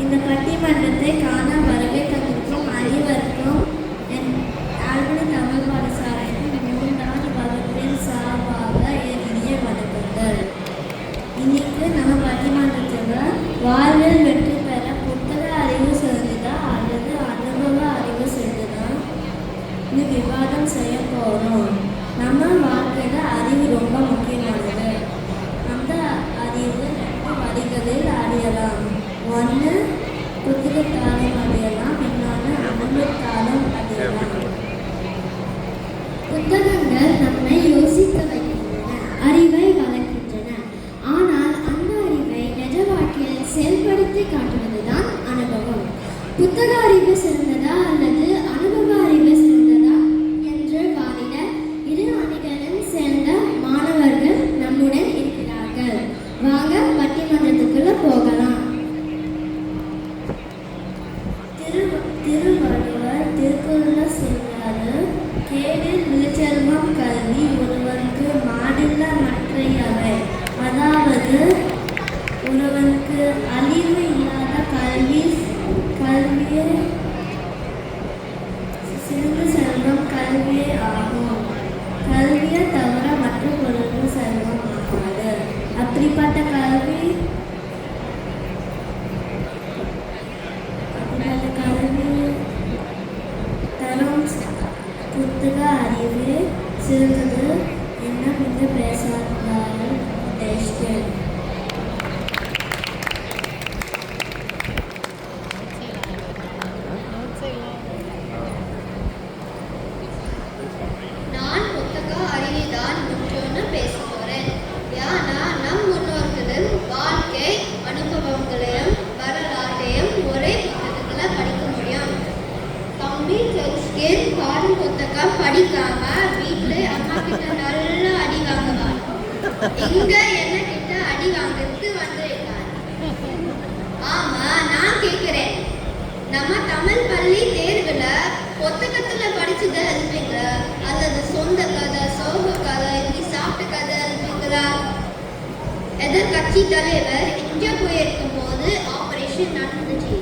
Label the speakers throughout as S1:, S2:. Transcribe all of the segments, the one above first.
S1: இந்த பட்டிமன்றத்தை காண வருகை தந்திருக்கும் அனைவருக்கும் என் ஆல்பனி தமிழ் பாடசாலையின் 3ஆம் வகுப்பின் சார்பாக என் இனிய வணக்கங்கள். இன்னைக்கு நம்ம பட்டிமன்றத்தில் வாழ்வில் வெற்றி பெற புத்தக அறிவு சிறந்ததா அல்லது அனுபவ அறிவு சிறந்ததா விவாதம் செய்ய போகிறோம். நம்ம வாழ்க்கையில் அறிவு ரொம்ப முக்கியமானது. அந்த அறிவு 2 வழிகளில் அடையலாம். ஒன்று புத்தகத்தாலும் அடையலாம், இன்னொன்று அனுபவத்தாலும் அடையலாம். புத்தகங்கள் நம்மை யோசிக்க வைக்கின்றன, அறிவை வளர்க்கின்றன. ஆனால் அந்த அறிவை நிஜ வாழ்க்கையில் செயல்படுத்தி காட்டுவதுதான் அனுபவம். புத்தக அறிவு சிறந்ததா அல்லது அனுபவ அறிவு சிறந்ததா என்று வாதிட 2 அணிகளில் சேர்ந்த மாணவர்கள் நம்முடன் இருக்கிறார்கள். வாங்க பட்டிமன்றத்துக்குள்ள போகலாம். திருவள்ளுவர் திருக்குறள் சொல்றாரு, கேடில் விழுச்செல்வம் கல்வி ஒருவருக்கு மாடில்ல மற்றையவை. அதாவது ஒருவனுக்கு அழிவு இல்லாத கல்வியே சிறந்த செல்வம் கல்வியே ஆகும். கல்வியை தவிர மற்ற பொருளும் செல்வம் ஆகாது. அப்படிப்பட்ட கல்வி தரும் புத்தக அறிவு சிறந்தது என்ன என்று பேசுகிறார்கள்.
S2: நான் புத்தக அறிவைதான் முக்கியம்னு பேச போறேன். ஏன்னா நம் முன்னோர்களின் வாழ்க்கை அனுபவங்களையும் வரலாற்றையும் ஒரே புத்தகத்துல படிக்க முடியும். தம்பி ஜெயிஸ்கேன் பாடும் புத்தகம் படிக்காம வீட்டுல அம்மா கிட்ட நல்ல அடி வாங்குவார். இங்க என்ன கிட்ட அடி வாங்கிறது வந்திருக்காரு. ஆமா, நான் கேட்கிறேன், நம்ம தமிழ் பள்ளி தேர்வுல புத்தகத்துல படிச்சதை எழுதுவீங்க அல்லது சொந்த கதை, சோக கதை, இப்படி சாப்பிட்ட கதை எழுதுவீங்களா? எதிர்கட்சி தலைவர் இந்தியா போயிருக்கும் போது ஆபரேஷன் நடந்துச்சு.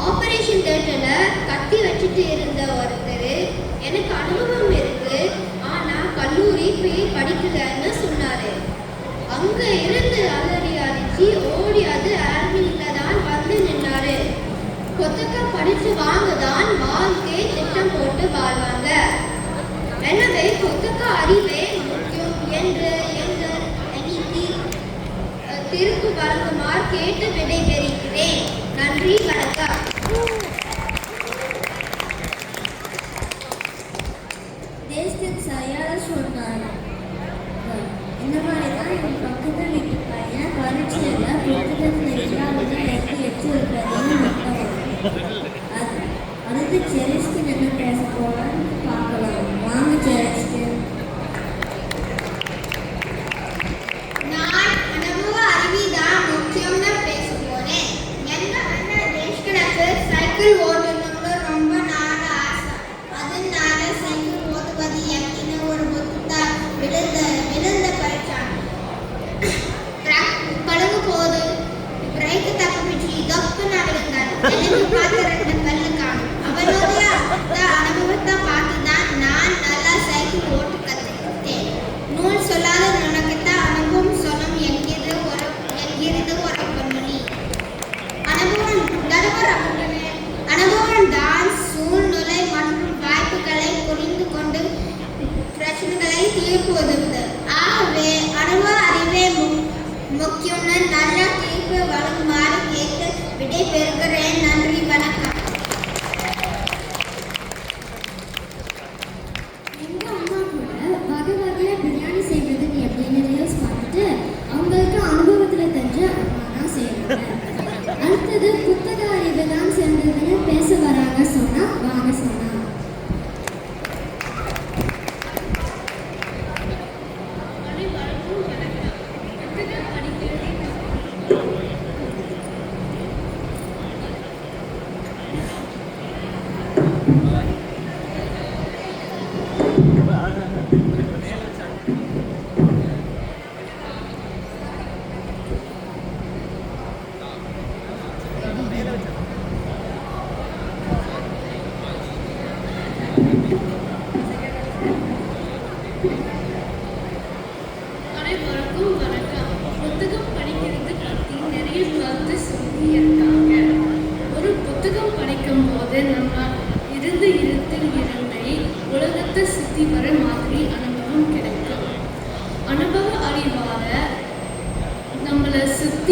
S2: ஆபரேஷன் தேட்டர்ல கத்தி வச்சுட்டு இருந்த ஒருத்தர், எனக்கு அனுபவம் இருக்கு, ஆனா கல்லூரி போய் படிக்கலன்னு சொன்னாரு. அங்க இருந்து அலறி அடிச்சு ஓடி அது ஆர்மியில தான் வந்து நின்னாரு. புத்தகம் படிச்சு வாங்கதான் வாழ்க்கை திட்டம் போட்டு வாழ்வாங்க. எனவே புத்தக அறிவே முக்கியம் என்று எங்கள் திருப்பு வழங்குமாறு கேட்டு விடைபெறுகிறேன். நன்றி, வணக்கம்.
S1: தேசத்தின் சரியாக சொன்னார். இந்த மாதிரி தான் என் பக்கத்து வீட்டு பையன் பரீட்சையில் புத்தகத்தில் இல்லாததை எடுத்து வச்சிருக்கிறதையும் அடுத்து செரிஸ்க்கு என்ன பேச போகலான்னு பார்க்கலாம். வாங்க செரிஸ்க்கு.
S2: நான் அனுபவ அறிவிதான் முக்கியம்னு பேச போறேன். எங்க அண்ணன் தேஷ்கனுக்கு சைக்கிள் ஓட்டணும்னு ரொம்ப நாள் ஆசை. அதனால சைக்கிள் ஓட்டுவது எப்படின்னு ஒரு புத்தகம் விழுந்த படிச்சான். பழகு போது பிரேக்கு தப்ப பிடிச்சி தொப்புன்னு விழுந்தார். எழுதி பார்த்து 2 கல்லு காணும். அவனுடைய அனுபவத்தை பார்த்துதான் நான் நல்லா சைக்கிள் ஓட்டு கற்றுக்கிட்டேன். நூல் சொல்லாத உனக்குத்தான் அனுபவம் சொல்லும் என்கிறது ஒரு பொன்மொழி. அனுபவம் தான் சூழ்நிலை மற்றும் வாய்ப்புகளை புரிந்து கொண்டு பிரச்சனைகளை தீர்ப்பு உதவுது. ஆகவே அனுபவ அறிவே முக்கியம்னு நல்ல தீர்ப்பு வழங்குமாறு கேட்டு விடை பெறுகிறேன். நன்றி, வணக்கம்.
S1: எங்க அம்மா கூட வகை வகையா பிரியாணி செய்வதுன்னு எப்படின்னு ரீல்ஸ் பார்த்துட்டு அவங்களுக்கு அனுபவத்துல தெரிஞ்ச அம்மா தான் செய்யறாங்க. அடுத்தது புத்தக அறிவு தான் சேர்ந்ததுன்னு பேச வராங்க. சொன்னா வாங்க சொன்னா.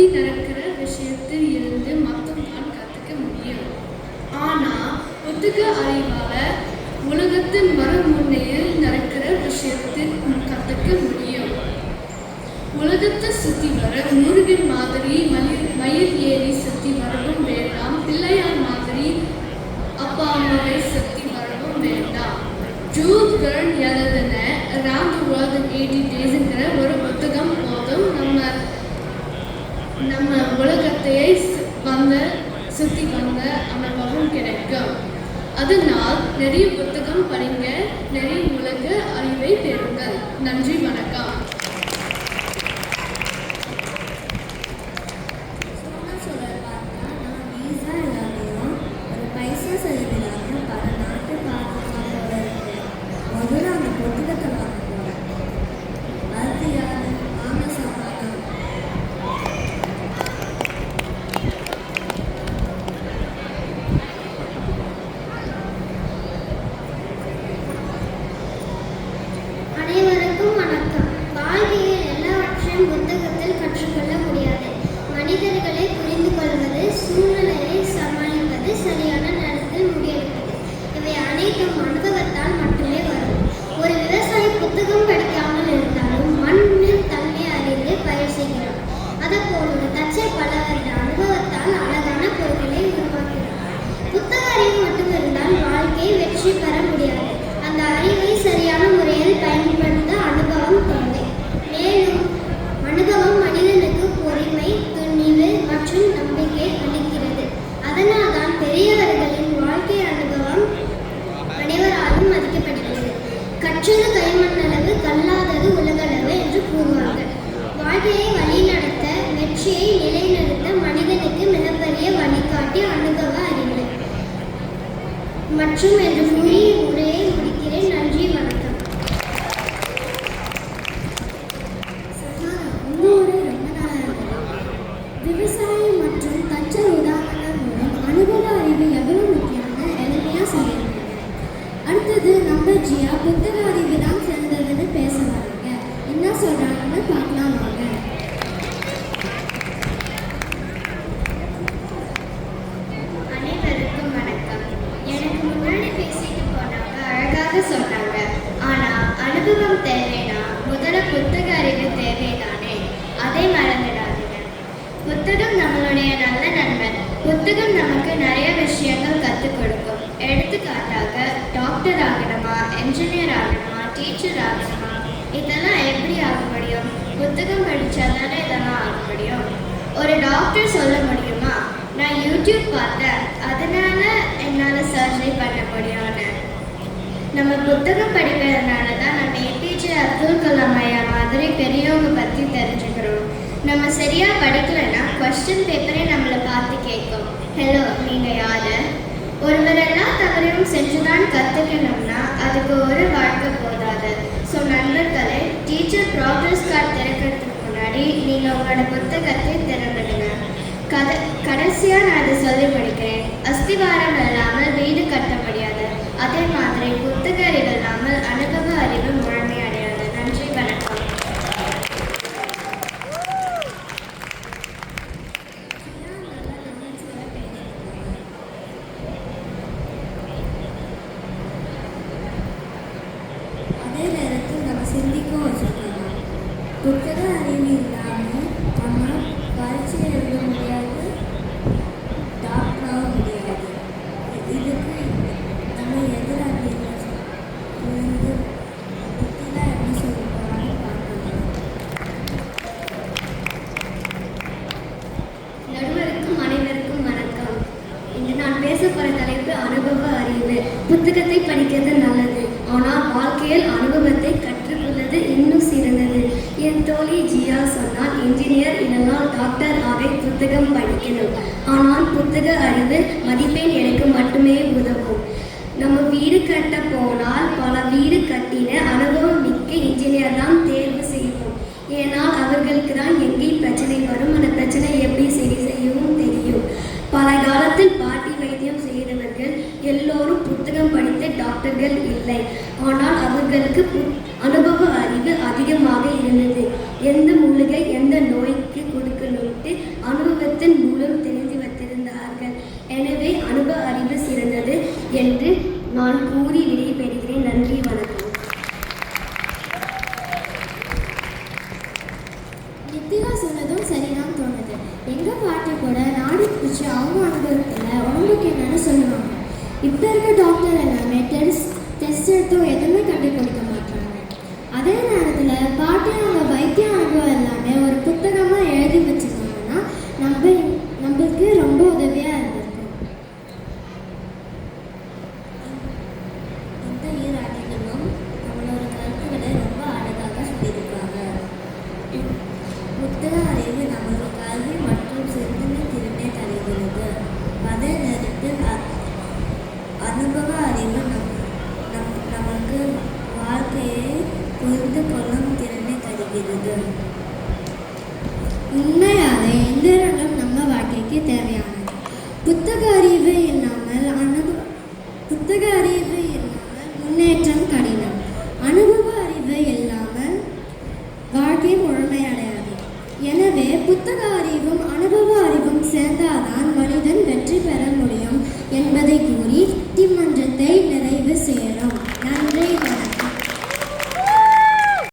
S3: சுத்தி நடக்கிற விஷயத்தில் இருந்து மட்டும்தான் கற்றுக்க முடியும். ஆனா புத்தக அறிவால உலகத்தின் மறுமுனையில் நடக்கிற விஷயத்தில் கற்றுக்க முடியும். உலகத்தை சுத்தி வர முருகன் மாதிரி மயில் ஏறி சுத்தி வரவும் வேண்டாம், பிள்ளையார் மாதிரி அப்பா அம்மாவை சுத்தி வரவும் வேண்டாம். ஜூல் வெர்ன் எழுதின Around the World in 80 Daysங்கிற ஒரு புத்தகம் போதும் நம்ம உலகத்தையே சுத்தி வந்த அனுபவம் கிடைக்கும். அதனால் நிறைய புத்தகம் படிங்க, நிறைய உலக அறிவை பெறுங்கள். நன்றி, வணக்கம்.
S1: அனைவருக்கும் வணக்கம். வாழ்க்கையில் எல்லாவற்றையும் புத்தகத்தில் கற்றுக்கொள்ள முடியாது. மனிதர்களை புரிந்து கொள்வது, சூழ்நிலையை சமாளிப்பது, சரியான நேரத்தில் முடிவெடுப்பது, இவை அனைத்தும் அனுபவத்தால் மட்டுமே வரும். ஒரு விவசாயி புத்தகம் படிக்காமல் இருந்தாலும் மண்ணின் தன்மை அறிந்து பயிர் செய்கிறார். அதேபோல் ஒரு தச்சர் பல வருட அனுபவத்தால் அழகான பொருட்களை உருவாக்குகிறார். புத்தக அறிவு மட்டும் இருந்தால் வாழ்க்கையை வெற்றி பெற முடியாது. அந்த அறிவை சரியான முறையில் பயன்படுத்த அனுபவம் தேவை. மேலும் அனுபவம் மனிதனுக்கு பொறுமை, துணிவு மற்றும் நம்பிக்கை அளிக்கிறது. அதனால்தான் பெரியவர்களின் வாழ்க்கை அனுபவம் அனைவராலும் மதிக்கப்படுகிறது. கற்றது கைமண்ணளவு, கல்லாதது உலகளவு என்று கூறுவார்கள். வாழ்க்கையை வழிநடத்த, வெற்றியை நிலைநிறுத்த மனிதனுக்கு மிகப்பெரிய வழிகாட்டி அனுபவ அறிவு மற்றும் என்று கூறி உரையை முடிக்கிறேன். நன்றி, வணக்கம். விவசாயி மற்றும் தச்சர் உதாரணங்கள் மூலம் அனுபவ அறிவு எவ்வளவு முக்கியம்னு எளிமையா சொல்லியிருக்காங்க. அடுத்தது நம்ம ஜியா புத்தக அறிவு தான் சிறந்ததுன்னு பேச வராங்க. என்ன சொல்றாங்கன்னு பார்க்கலாம் வாங்க.
S2: அனைவருக்கும் வணக்கம். எனக்கு முன்னாடி பேசிட்டு போனவங்க அழகாக சொன்னாங்க. ஆனா அனுபவம் தேவைனா முதல்ல புத்தக அறிவு தேவைதானே, அதை மறந்துடாதீங்க. புத்தகம் நம்மளுடைய நல்ல நண்பன். புத்தகம் நமக்கு நிறைய விஷயங்கள் கற்றுக் கொடுக்கும். எடுத்துக்காட்டாக டாக்டர் ஆகணுமா, என்ஜினியர் ஆகணுமா, டீச்சர் ஆகணுமா, இதெல்லாம் எப்படி ஆக முடியும்? புத்தகம் படித்தாதானே இதெல்லாம் ஆக முடியும். ஒரு டாக்டர் சொல்ல முடியுமா, நான் யூடியூப் பார்த்தேன் அதனால என்னால் சர்ஜரி பண்ண முடியும்னு? நம்ம புத்தகம் படிக்கிறதுனால தான் நம்ம ஏபிஜே அப்துல் கலாம் ஐயா மாதிரி பெரியவங்க பற்றி தெரிஞ்சுக்கிறோம். நம்ம சரியாக படிக்கலைன்னா கொஸ்டின் பேப்பரே நம்மளை பார்த்து கேட்கும், ஹலோ நீங்கள் யார்? ஒருவரெல்லாம் தவறையும் செஞ்சுதான் கற்றுக்கணும்னா அதுக்கு ஒரு வாழ்க்கை போதாது. ஸோ நண்பர்களே, டீச்சர் ப்ராக்ரஸ் கார்டு திறக்கிறதுக்கு முன்னாடி நீங்கள் உங்களோட புத்தகத்தை திறந்துடுங்க. கடைசியாக நான் அதை சொல்லி முடிக்கிறேன். அஸ்திவாரம் இல்லாமல் வீடு கட்ட முடியாது. அதே மாதிரி புத்தக அறிவு இல்லாமல் அனுபவ அறிவு முழுமை அடையாது. நன்றி, வணக்கம்.
S1: அதே நேரத்தில் நம்ம சிந்திக்கவும் வச்சுக்கலாம். புத்தக அறிவு இல்லாமல் நம்ம பரீட்சை எழுத முடியாது, டாக்டராக முடியாது. இதுக்கு நம்ம எதிராக புத்திலாம் எப்படி சொல்ல போகிறான்னு பார்க்கலாம். நடுவருக்கும் அனைவருக்கும் வணக்கம். இன்று நான் பேச போகிற தலைப்பு அனுபவ அறிவு. புத்தகத்தை படிக்கிறது நல்லது, ஆனால் வாழ்க்கையில் அனுபவத்தை கற்றுக்கொள்வது இன்னும் சிறந்தது. என் தோழி ஜியா சொன்னால், இன்ஜினியர் இல்லைனா டாக்டர் ஆக புத்தகம் படிக்கணும். ஆனால் புத்தக அறிவு மதிப்பெண் எனக்கு மட்டுமே உதவும். நம்ம வீடு கட்ட போனால் பல வீடு கட்டின அனுபவம் மிக்க இன்ஜினியர் தான் தேர்வு செய்வோம். ஏனால் அவர்களுக்கு தான் எங்கே பிரச்சனை வரும், அந்த பிரச்சனை எப்படி சரி செய்யவும் தெரியும். பல காலத்தில் பாட்டி வைத்தியம் செய்கிறவர்கள் எல்லோரும் புத்தகம் படித்த டாக்டர்கள் இல்லை. ஆனால் அவர்களுக்கு அனுபவ அறிவு அதிகமாக இருந்தது. எந்த மூலிகை எந்த நோய்க்கு கொடுக்கணும்ட்டு
S4: எனவே அனுபவ அறிவு சிறந்தது என்று நான் கூறி விடைபெறுகிறேன். நன்றி, வணக்கம்.
S1: நித்திகா சொன்னதும் சரிதான் தோணுது. எங்க பாட்டி கூட நாடி பிடிச்சி அவங்க அனுபவத்தில் உடம்புக்கு என்னன்னு சொல்லுவாங்க. இப்போ இருக்க டாக்டர் எல்லாமே டெஸ்ட் எடுத்தும் எதுவுமே கண்டுபிடிக்க மாட்டாங்க. அதே நேரத்தில் பாட்டி அவங்க வைத்திய அனுபவம் எல்லாமே ஒரு புத்தகமாக எழுதி வச்சுருந்தாங்கன்னா நம்மளுக்கு ரொம்ப உதவியாக இருந்திருக்கும். இந்த ஈராட்டிகளும் நம்மளோட கருத்துக்களை ரொம்ப அழகாக சொல்லியிருக்காங்க. புத்தக அறிவு நமக்கு கல்வி மற்றும் சிந்தனை திறனை தருகிறது. அதே நேரத்தில் அனுபவ அறிவு நமக்கு வாழ்க்கையை புரிந்து கொள்ளும் திறனை தருகிறது. உண்மையாலே இந்த ரெண்டும் நம்ம வாழ்க்கைக்கு தேவையானது. புத்தக அறிவு இல்லாமல் முன்னேற்றம் கடினம். அனுபவ அறிவு இல்லாமல் வாழ்க்கை முழுமையடையாது. எனவே புத்தக அறிவும் அனுபவ அறிவும் சேர்ந்தால்தான் மனிதன் வெற்றி பெற முடியும் என்பதை கூறி பட்டிமன்றத்தை நிறைவு செய்யலாம்.